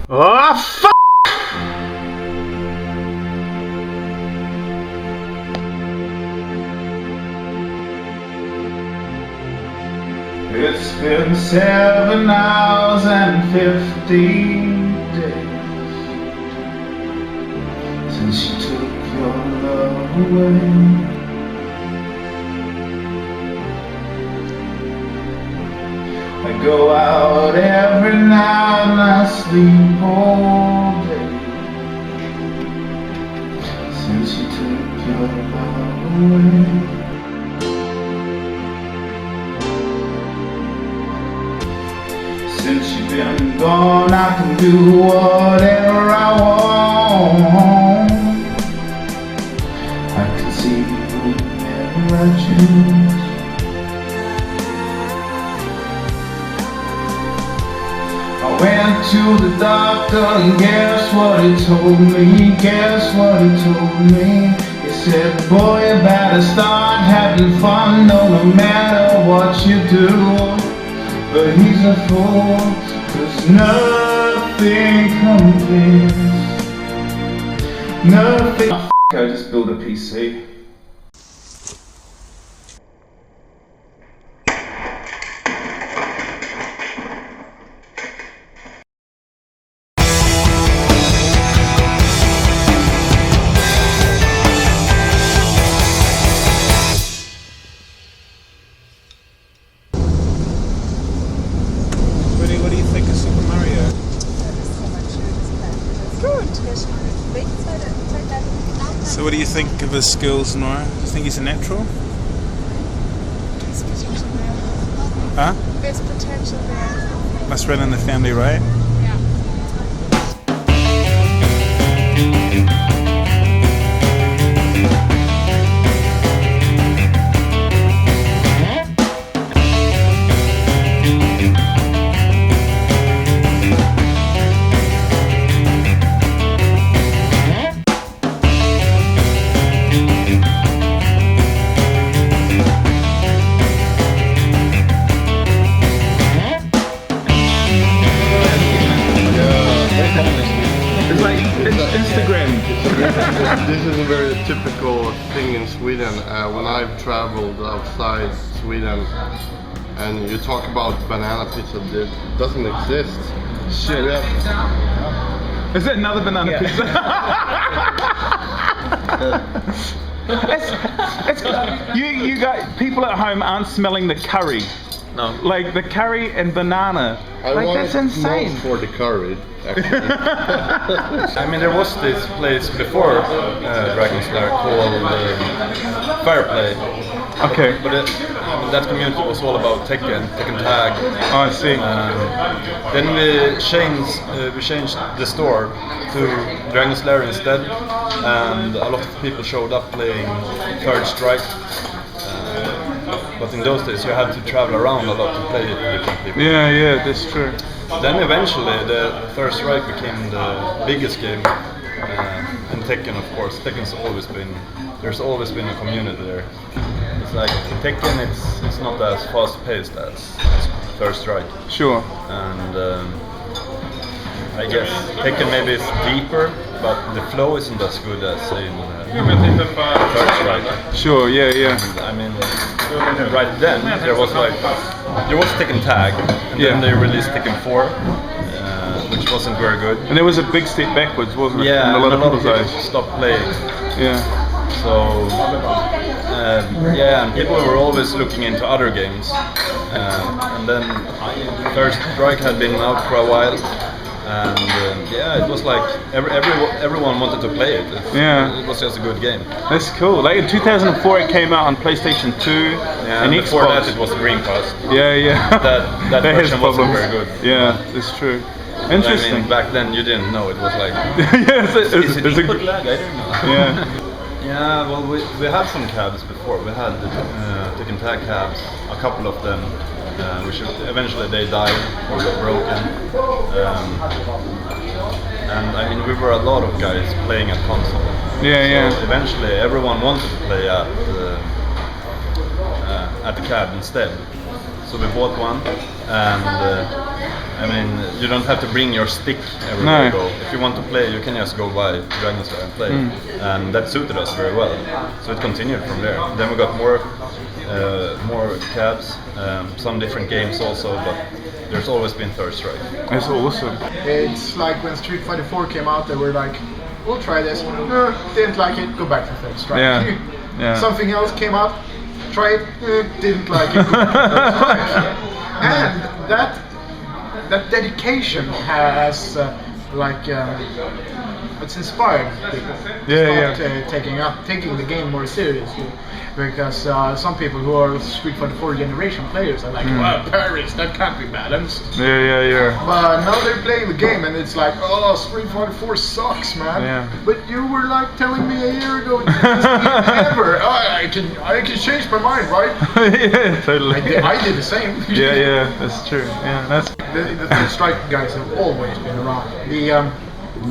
Oh, fuck! It's been 7 hours and 15 days since you took your love away. I go out every night and I sleep all day since you took your love away. Since you've been gone, I can do whatever I want. I can see whoever I choose. I went to the doctor and guess what he told me? Guess what he told me? He said, boy, you better start having fun, no matter what you do. But he's a fool, 'cause nothing compares. Nothing. Oh, I just built a PC. So what do you think of his skills, Nora? Do you think he's a natural? There's potential there. Huh? There's potential there. Must run in the family, right? Yeah. This is a very typical thing in Sweden. When I've traveled outside Sweden and you talk about banana pizza, it doesn't exist. Shit. Is that another banana pizza? You got people at home aren't smelling the curry. No. Like the curry and banana. That's insane. Known for the curry, actually. I mean, there was this place before Dragon's Lair called Fireplay. Okay. But that community was all about Tekken Tag. Oh, I see. Then we changed the store to Dragon's Lair instead, and a lot of people showed up playing Third Strike. But in those days you had to travel around a lot to play it with different people. Yeah, that's true. Then eventually the Third Strike became the biggest game, and Tekken, of course. There's always been a community there. It's like Tekken, it's not as fast paced as Third Strike. Sure. And I guess Tekken maybe is deeper, but the flow isn't as good as in Third Strike. Sure, yeah. And, I mean, right then there was Tekken Tag, and then they released Tekken 4, which wasn't very good. And there was a big step backwards, wasn't it? Yeah, in a lot of people's eyes. stopped playing. Yeah. So and people were always looking into other games, and then Third Strike had been out for a while. And it was like everyone wanted to play it. It was just a good game. That's cool. Like in 2004 it came out on PlayStation 2 and before Xbox. that it was Dreamcast. Yeah. That version wasn't very good. Yeah, it's true. Interesting. I mean, back then you didn't know. It was like yes, is it input lag? I don't know. Yeah. Yeah, well we had some cabs before. We had the Tekken Tag cabs, a couple of them. Which eventually they died or got broken. And I mean, we were a lot of guys playing at console. Yeah. So eventually, everyone wanted to play at the cab instead. so we bought one, and I mean, you don't have to bring your stick everywhere you go. If you want to play, you can just go by Dragon's Lair and play, and that suited us very well. So it continued from there. Then we got more cabs, some different games also, but there's always been Third Strike. That's awesome. It's like when Street Fighter 4 came out, they were like, we'll try this. Didn't like it, go back to Third Strike. Yeah. Something else came out, try it, didn't like it, go back to Third Strike. And that dedication has it's inspired people to taking the game more seriously. Because some people who are Street Fighter 4 generation players are like, well, Paris, that can't be balanced. Yeah. But now they're playing the game and it's like, oh, Street Fighter 4 sucks, man. Yeah. But you were like telling me a year ago, it's the best game ever. I can change my mind, right? Yeah, totally. I did the same. Yeah, that's true. Yeah, that's. The Third Strike guys have always been around. The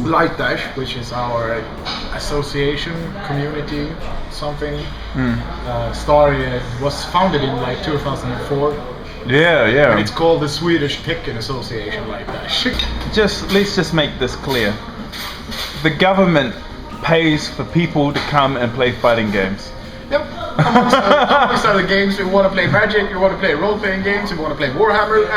LightDash, which is our association, community, something, was founded in like 2004. Yeah. And it's called the Swedish Tekken Association LightDash. Let's just make this clear. The government pays for people to come and play fighting games. Yep. Amongst other games, you want to play Magic, you want to play role-playing games, you want to play Warhammer,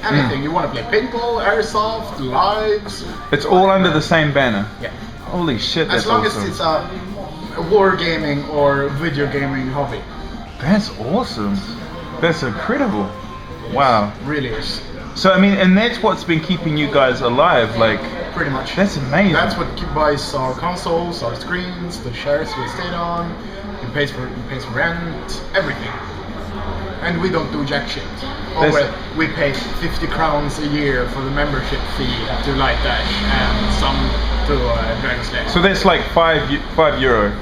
anything. You want to play paintball, airsoft, lives. It's all under the same banner. Yeah. Holy shit, that's as long awesome. as it's a war gaming or video gaming hobby. That's awesome. That's incredible. Wow. Really is. So I mean, and that's what's been keeping you guys alive, like. Pretty much. That's amazing. That's what buys our consoles, our screens, the shares we stayed on. It pays for rent, everything. And we don't do jack shit. We pay 50 crowns a year for the membership fee to LightDash and some to Dragon's Lair. So that's like €5.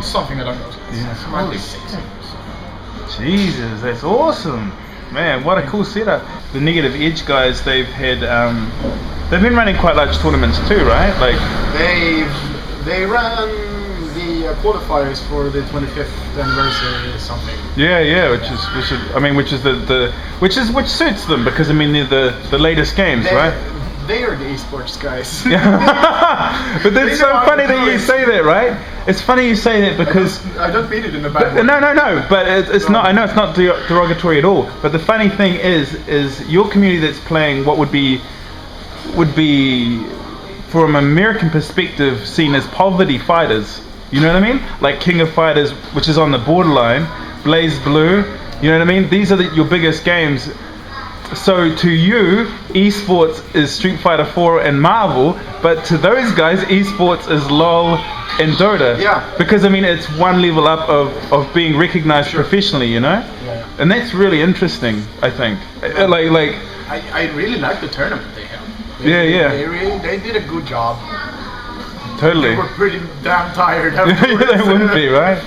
Something along those lines. Yeah. Might be 6. Jesus, that's awesome. Man, what a cool setup. The Negative Edge guys, they've been running quite large tournaments too, right? Like they ran the qualifiers for the 25th anniversary or something. Yeah, which suits them because I mean they're the latest games, right? They are the esports guys. But that's so funny that you say that, right? It's funny you say that because I don't mean it in a bad way. No. But it's not. I know it's not derogatory at all. But the funny thing is your community that's playing what would be from an American perspective seen as poverty fighters. You know what I mean? Like King of Fighters, which is on the borderline, Blazblue. You know what I mean? These are your biggest games. So to you, esports is Street Fighter 4 and Marvel, but to those guys, esports is LOL and Dota. Yeah. Because I mean, it's one level up of being recognized professionally, you know? Yeah. And that's really interesting, I think. Like. I really like the tournament they held. They did a good job. Totally. They were pretty damn tired. They wouldn't be, right?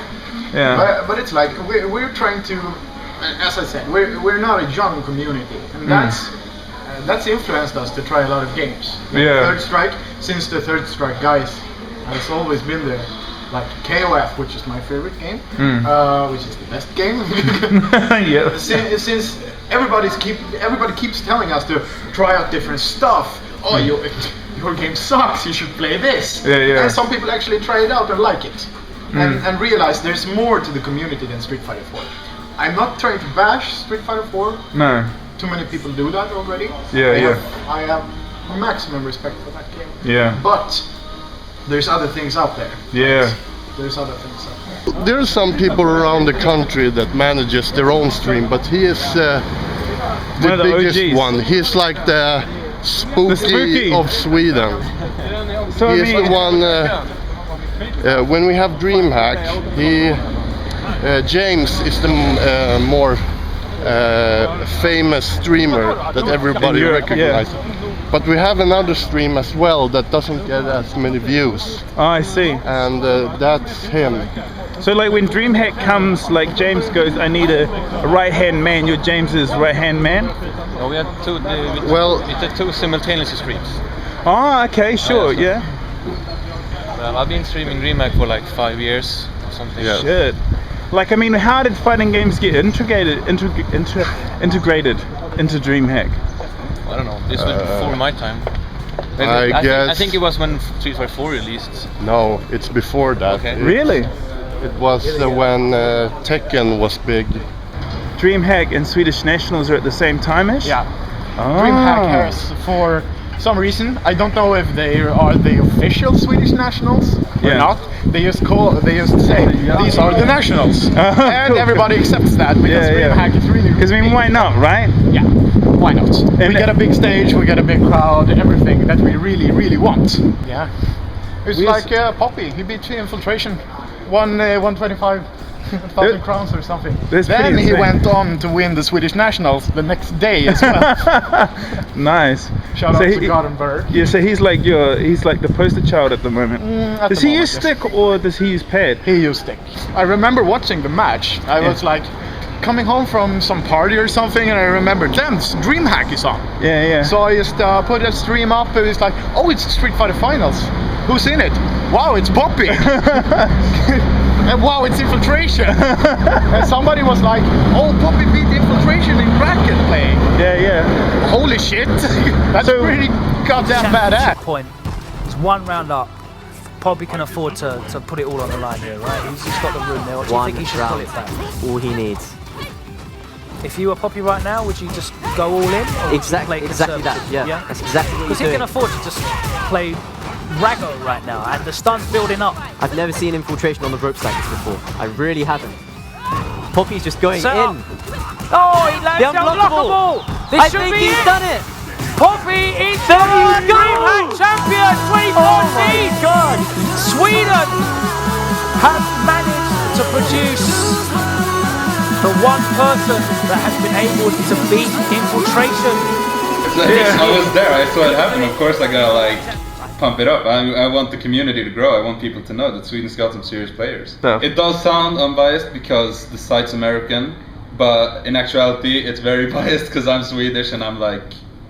Yeah. But it's like we're trying to. As I said, we're not a young community, and that's influenced us to try a lot of games. Like Third Strike, since the Third Strike guys has always been there. Like KOF, which is my favorite game, which is the best game. Yeah. Since everybody keeps telling us to try out different stuff. Oh, your game sucks. You should play this. Yeah. And some people actually try it out and like it, and realize there's more to the community than Street Fighter 4. I'm not trying to bash Street Fighter 4. No. Too many people do that already. I have maximum respect for that game. Yeah. But there's other things out there. Yeah. There's other things out there. There are some people around the country that manages their own stream, but he is the biggest OGs. one. He's like the spooky of Sweden. So He is the one. When we have DreamHack, James is the more famous streamer that everybody recognizes. But we have another stream as well that doesn't get as many views. Oh, I see. And that's him. So like when DreamHack comes, like James goes, I need a right-hand man. You're James's right-hand man? No, we had two. We did two simultaneous streams. Oh, okay, sure, yeah. Well, I've been streaming DreamHack for like 5 years or something. Yeah. Shit. Like, I mean, how did fighting games get integrated into DreamHack? I don't know. This was before my time. I guess. I think it was when Street Fighter 4 released. No, it's before that. Okay. Really? It was when Tekken was big. DreamHack and Swedish Nationals are at the same time-ish? Yeah. Oh. DreamHack has, for some reason, I don't know if they are the official Swedish nationals or Yeah. not. They just say these are the nationals, and Cool. everybody accepts that because DreamHack is really. Because I mean, why not, right? Yeah, why not? We get a big stage, we get a big crowd, everything that we really want. Yeah, it's We like Poppy. He beat Infiltration, won 125,000 crowns or something. That's Then pretty he insane. went on to win the Swedish nationals the next day as well. Nice. Shout out So to he- Gothenburg. Yeah, so he's like the poster child at the moment. At Does the he moment, use yes. stick or does he use pad? He used stick. I remember watching the match. I was like coming home from some party or something, and I remember, damn, DreamHack is on. Yeah. So I just put that stream up. It was like, oh, it's Street Fighter Finals. Who's in it? Wow, it's Poppy. And wow, it's Infiltration. And somebody was like, oh, Poppy beat Infiltration in bracket playing. Yeah. Holy shit. That's So- pretty goddamn badass. Point. It's one round up. Poppy can afford to put it all on the line here, right? He's got the room there. Or do you think he should pull it back? All he needs. If you were Poppy right now, would you just go all in? Or would you Exactly play that. conservative? Yeah, that's exactly what Because he's he can doing. afford to just play Rago right now, and the stun's building up. I've never seen Infiltration on the ropes like this before. I really haven't. Poppy's just going Set in. up. Oh, he lands The the unblockable. unblockable. This I should think be he's it. done it. Poppy is the There you go. DreamHack champion 2014. Oh my god. Sweden have managed to produce the one person that has been able to beat Infiltration. I was there, I saw it happen. Of course I gotta like pump it up. I want the community to grow. I want people to know that Sweden's got some serious players. Stuff. It does sound unbiased because the site's American, but in actuality it's very biased because I'm Swedish and I'm like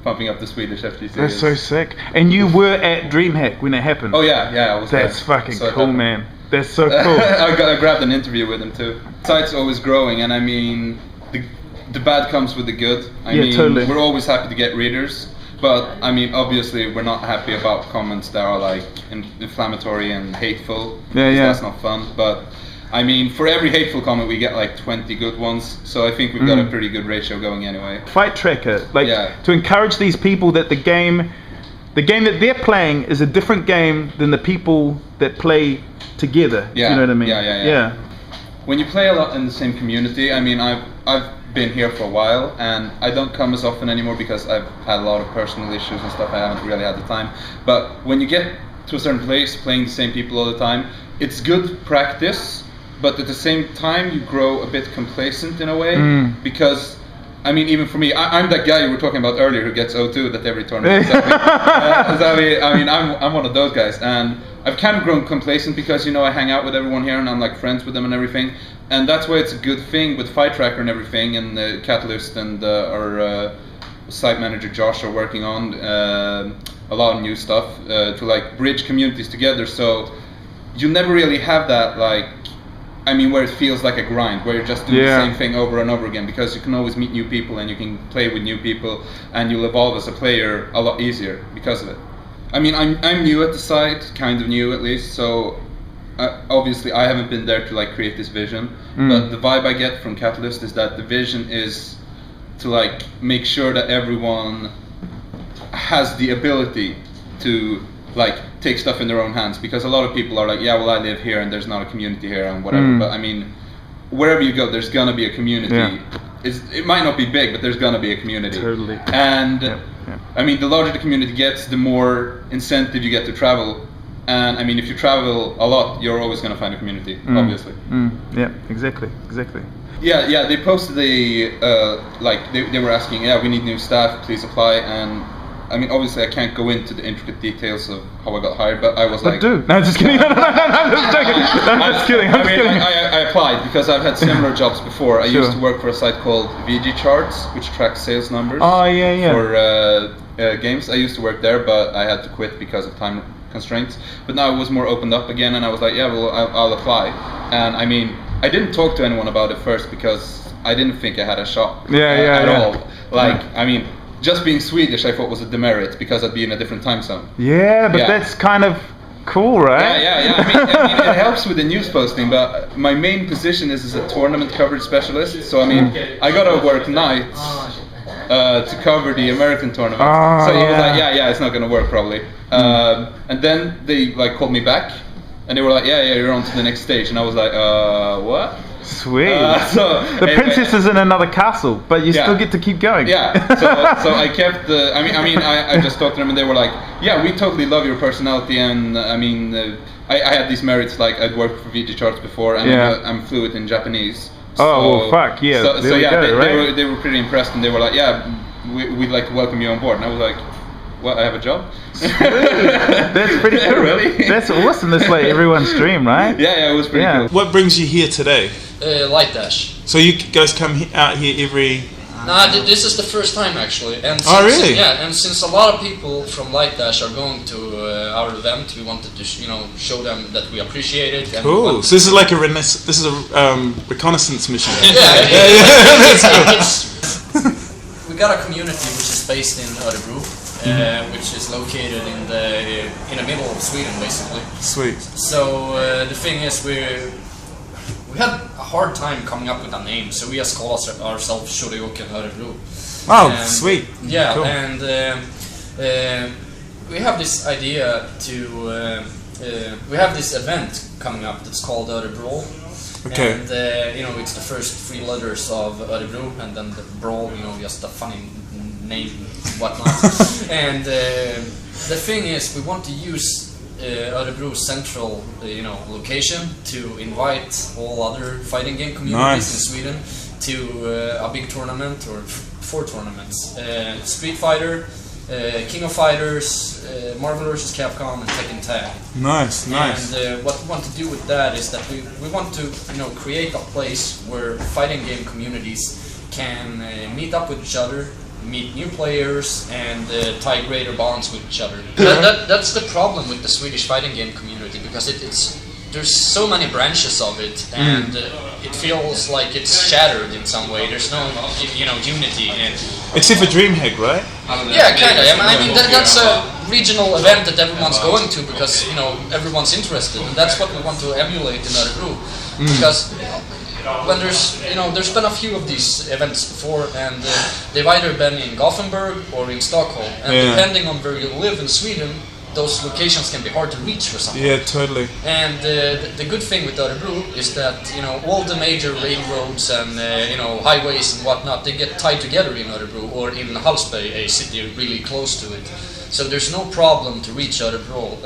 pumping up the Swedish FGC. That's so sick. And you were at DreamHack when it happened. Oh yeah, I was That's there. fucking So it cool, happened. man. That's so cool. I grabbed an interview with him too. The site's always growing, and I mean, the bad comes with the good. I Yeah, mean, totally. we're always happy to get readers, but I mean, obviously, we're not happy about comments that are like inflammatory and hateful. Yeah, 'cause yeah. That's not fun. But I mean, for every hateful comment, we get like 20 good ones. So I think we've got a pretty good ratio going anyway. Fight Tracker, like Yeah. to encourage these people that the game that they're playing is a different game than the people that play together. Yeah, You know what I mean? yeah. When you play a lot in the same community, I mean, I've been here for a while, and I don't come as often anymore because I've had a lot of personal issues and stuff. I haven't really had the time. But when you get to a certain place, playing the same people all the time, it's good practice. But at the same time, you grow a bit complacent in a way because. I mean, even for me, I'm that guy you were talking about earlier who gets O2 at every tournament. So I mean, I'm one of those guys, and I've kind of grown complacent because I hang out with everyone here and I'm like friends with them and everything, and that's why it's a good thing with Fight Tracker and everything, and Catalyst and our site manager Josh are working on a lot of new stuff to like bridge communities together. So you never really have that like. I mean, where it feels like a grind, where you're just doing the same thing over and over again, because you can always meet new people and you can play with new people, and you'll evolve as a player a lot easier because of it. I mean, I'm new at the site, kind of new at least, so obviously I haven't been there to like create this vision, but the vibe I get from Catalyst is that the vision is to like make sure that everyone has the ability to like take stuff in their own hands, because a lot of people are like, yeah, well, I live here and there's not a community here and whatever. But I mean, wherever you go, there's gonna be a community. Yeah. It might not be big, but there's gonna be a community. Totally. And Yeah. I mean, the larger the community gets, the more incentive you get to travel. And I mean, if you travel a lot, you're always gonna find a community, obviously. Yeah, exactly. Yeah, they posted they were asking, yeah, we need new staff, please apply. And I mean, obviously I can't go into the intricate details of how I got hired, but I was But like... do. No, just kidding. No, I'm just joking. I'm just kidding. I applied because I've had similar jobs before. I used Sure. to work for a site called VG Charts, which tracks sales numbers yeah. for games. I used to work there, but I had to quit because of time constraints. But now it was more opened up again, and I was like, yeah, well, I'll apply. And I mean, I didn't talk to anyone about it first because I didn't think I had a shot at all. Like, I mean, just being Swedish I thought was a demerit because I'd be in a different time zone. Yeah, but that's kind of cool, right? Yeah. I mean, it helps with the news posting, but my main position is as a tournament coverage specialist. So I mean, I gotta work nights to cover the American tournament. So I was like, yeah, it's not gonna work probably. And then they like called me back, and they were like, yeah, you're on to the next stage, and I was like, what? Sweet. So the princess is in another castle, but you still get to keep going. Yeah. So I kept the. I just talked to them, and they were like, "Yeah, we totally love your personality." And I mean, I had these merits, like I'd worked for VG Charts before, and I'm fluent in Japanese. Oh, well, fuck yeah. So they were pretty impressed, and they were like, "Yeah, we'd like to welcome you on board." And I was like, "What? I have a job?" That's pretty cool. Really? That's awesome. That's like everyone's dream, right? Yeah, it was pretty cool. What brings you here today? LightDash. So you guys come out here every... Nah, this is the first time actually. And since, really? Yeah, and since a lot of people from LightDash are going to our event, we wanted to show them that we appreciate it. And cool. So this is like a reconnaissance mission. We got a community which is based in Örebro, which is located in the middle of Sweden, basically. Sweet. So the thing is, we had a hard time coming up with a name, so we just call ourselves Shoutouts and Örebro. Oh, sweet. Yeah, cool. And we have this idea to we have this event coming up that's called Örebro. Okay. And it's the first 3 letters of Örebro, and then the brawl, just a funny name, whatnot. And the thing is, we want to use Örebro's central, location to invite all other fighting game communities in Sweden to a big tournament, or 4 tournaments: Street Fighter, King of Fighters, Marvel vs. Capcom, and Tekken Tag. Nice. And what we want to do with that is that we want to create a place where fighting game communities can meet up with each other, meet new players, and tie greater bonds with each other. That's the problem with the Swedish fighting game community, because there's so many branches of it, and it feels like it's shattered in some way. There's no unity. Except for DreamHack, right? Yeah, kind of. I mean, that's a regional event that everyone's going to because everyone's interested, and that's what we want to emulate in Örebro. Because when there's been a few of these events before, and they've either been in Gothenburg or in Stockholm, and depending on where you live in Sweden, those locations can be hard to reach for something. Yeah, totally. And the good thing with Örebro is that all the major railroads and highways and whatnot, they get tied together in Örebro, or in Hallsberg, a city really close to it. So there's no problem to reach Örebro.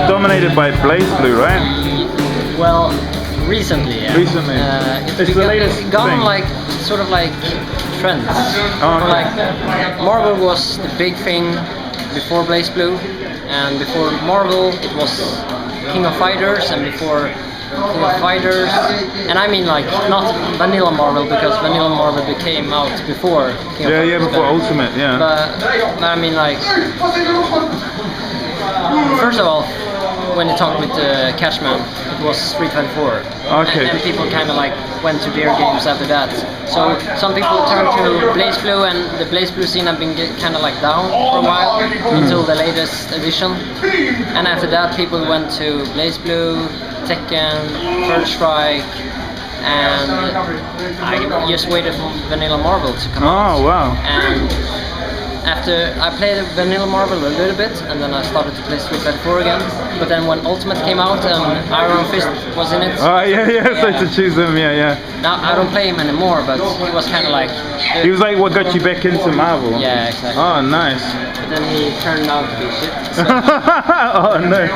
Dominated by Blazblue, right? Well, recently, yeah. Recently. It's the latest gone thing. Like sort of like trends. Oh, okay. Like Marvel was the big thing before Blazblue, and before Marvel it was King of Fighters, and before King of Fighters, and I mean like not Vanilla Marvel, because Vanilla Marvel became out before King of Fighters. Yeah, before Ultimate, yeah. But I mean like, first of all, when you talked with Cashman, it was Street Fighter 4. Okay. And people kind of like went to their games after that. So some people turned to Blazblue, and the Blazblue scene have been kind of like down for a while until the latest edition. And after that, people went to Blazblue, Tekken, Third Strike, and I just waited for Vanilla Marvel to come out. Oh wow! And after I played Vanilla Marvel a little bit, and then I started to play Street Fighter 4 again. But then when Ultimate came out and Iron Fist was in it. Oh yeah. So to choose him, yeah. Now I don't play him anymore, but he was kind of like. He was like what got you back into Marvel. Yeah, exactly. Oh nice. But then he turned out to be shit. So. Oh no.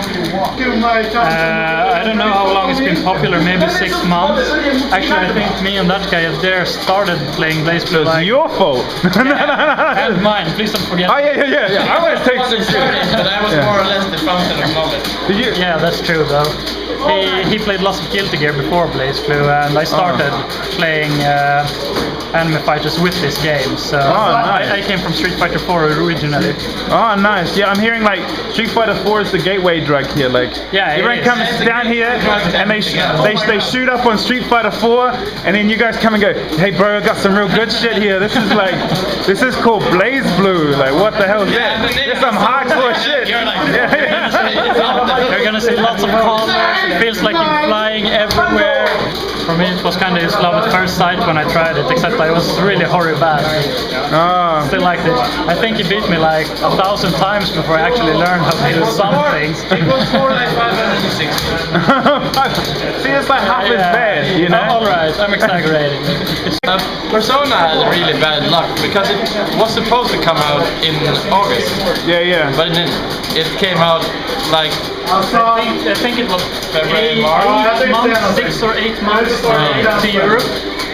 I don't know how long it's been popular, maybe 6 months. Actually, I think me and that guy up there started playing Blazblue. It's your fault. And mine, please don't forget. Oh yeah. I want to take some credit. But I was more or less the fountain of knowledge. Yeah, that's true though. He played lots of Guilty Gear before Blazblue, and I started playing Anime Fighters with this game. So I came from Street Fighter 4 originally. Oh nice. Yeah, I'm hearing like Street Fighter 4 is the gateway drug here. Like everyone comes down here and they shoot up on Street Fighter 4, and then you guys come and go, hey bro, I got some real good shit here. This is called Blazblue. Like what the hell is that? There's some hardcore shit. You're gonna see lots of colors. It feels like you're flying everywhere. For me, it was kind of just love at first sight when I tried it, except that it was really horrible bad. Still liked it. I think he beat me like 1,000 times before I actually learned how to do some things. It was more like 560. See, it's like half as bad, you know? Alright, I'm exaggerating. Persona had really bad luck because it was supposed to come out in August. Yeah. But it didn't. It came out like I think it was February, March, 6 or 8 months to Europe,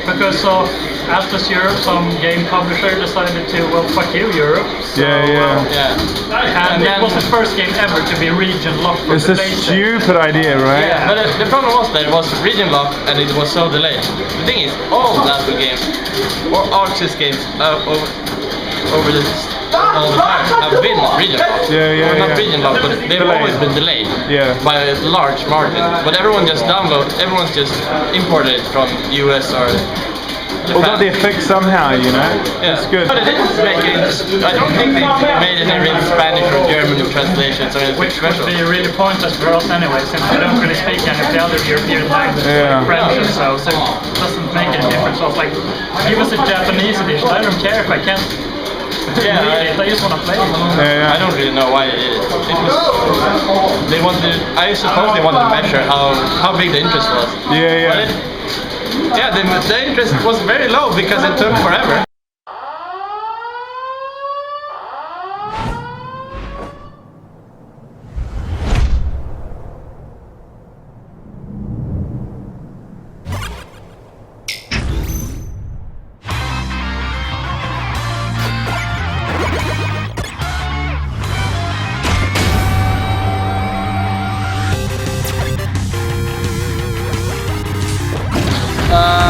because of Atlas Europe, some game publisher decided to, well, fuck you, Europe. So, and it was the first game ever to be region locked for It's a stupid idea, right? Yeah, but the problem was that it was region locked and it was so delayed. The thing is, all Blazblue games or Arxis games over this all the time have been region locked. Not region locked, but they've always been delayed by a large margin. But everyone's just imported it from US or Or got the effect somehow, you know? It's good. But it didn't make it. I don't think they made any real Spanish or German translations or anything special. Which would be really pointless for us anyway, since we don't really speak any of the other European languages, like French or so it doesn't make any difference. So it's like, give us a Japanese edition. I don't care if I can't read it, I just want to play it. I don't really know why they did it. I suppose they wanted to measure how big the interest was. But the interest was very low because it took forever.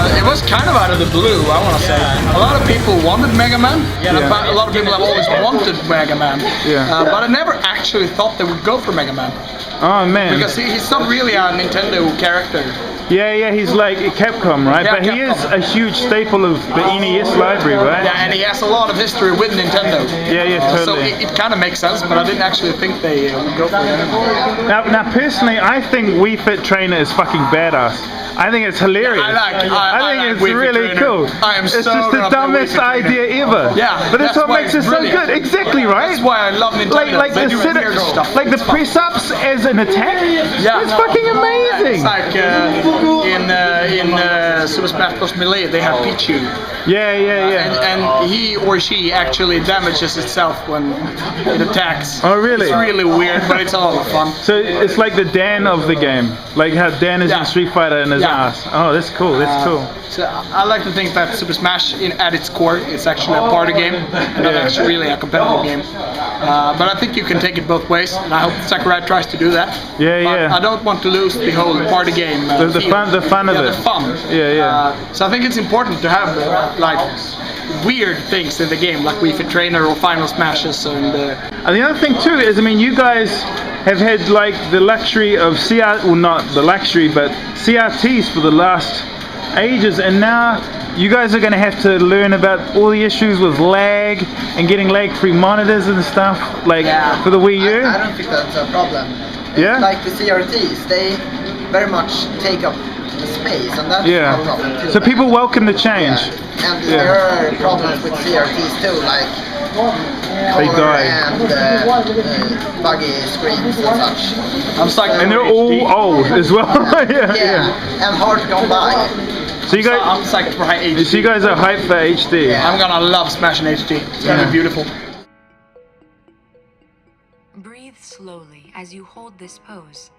It was kind of out of the blue, I want to say. A lot of people wanted Mega Man. A lot of people have always wanted Mega Man. But I never actually thought they would go for Mega Man. Oh man. Because he's not really a Nintendo character. Yeah, he's like Capcom, right? But he is a huge staple of the NES library, right? Yeah, and he has a lot of history with Nintendo. Totally. So it kind of makes sense, but I didn't actually think they would go for it. Now, personally, I think Wii Fit Trainer is fucking badass. I think it's hilarious. I think it's really cool. It's just the dumbest idea ever. Yeah, but that's what makes it so good. Exactly, right? That's why I love Nintendo. Like the stuff. Like the press-ups as an attack. Yeah, it's fucking amazing. It's like in Super Smash Bros. Melee, they have Pichu. And he or she actually damages itself when it attacks. Oh, really? It's really weird, but it's a lot of fun. So it's like the Dan of the game, like how Dan is in Street Fighter and his ass. Oh, that's cool. That's cool. So I like to think that Super Smash, at its core, is actually a party game, and not actually really a competitive game. But I think you can take it both ways, and I hope Sakurai tries to do that. But I don't want to lose the whole party game. The fun of it. The fun. So I think it's important to have like weird things in the game, like Wii Fit Trainer or Final Smashes. And the other thing too is, I mean, you guys have had like the luxury of not the luxury, but CRTs for the last ages, and now you guys are going to have to learn about all the issues with lag and getting lag-free monitors and stuff, like for the Wii U. I don't think that's a problem. Yeah? Like the CRTs, they very much take up the space, and that's no problem too. So people welcome the change. Yeah. And there are problems with CRTs too, like color and buggy screens and such. I'm stuck. And they're all old as well. And hard to come by. So you guys, I'm psyched for high HD. So you guys are hyped for HD. Yeah. I'm gonna love Smash in HD. It's gonna be beautiful. Breathe slowly as you hold this pose.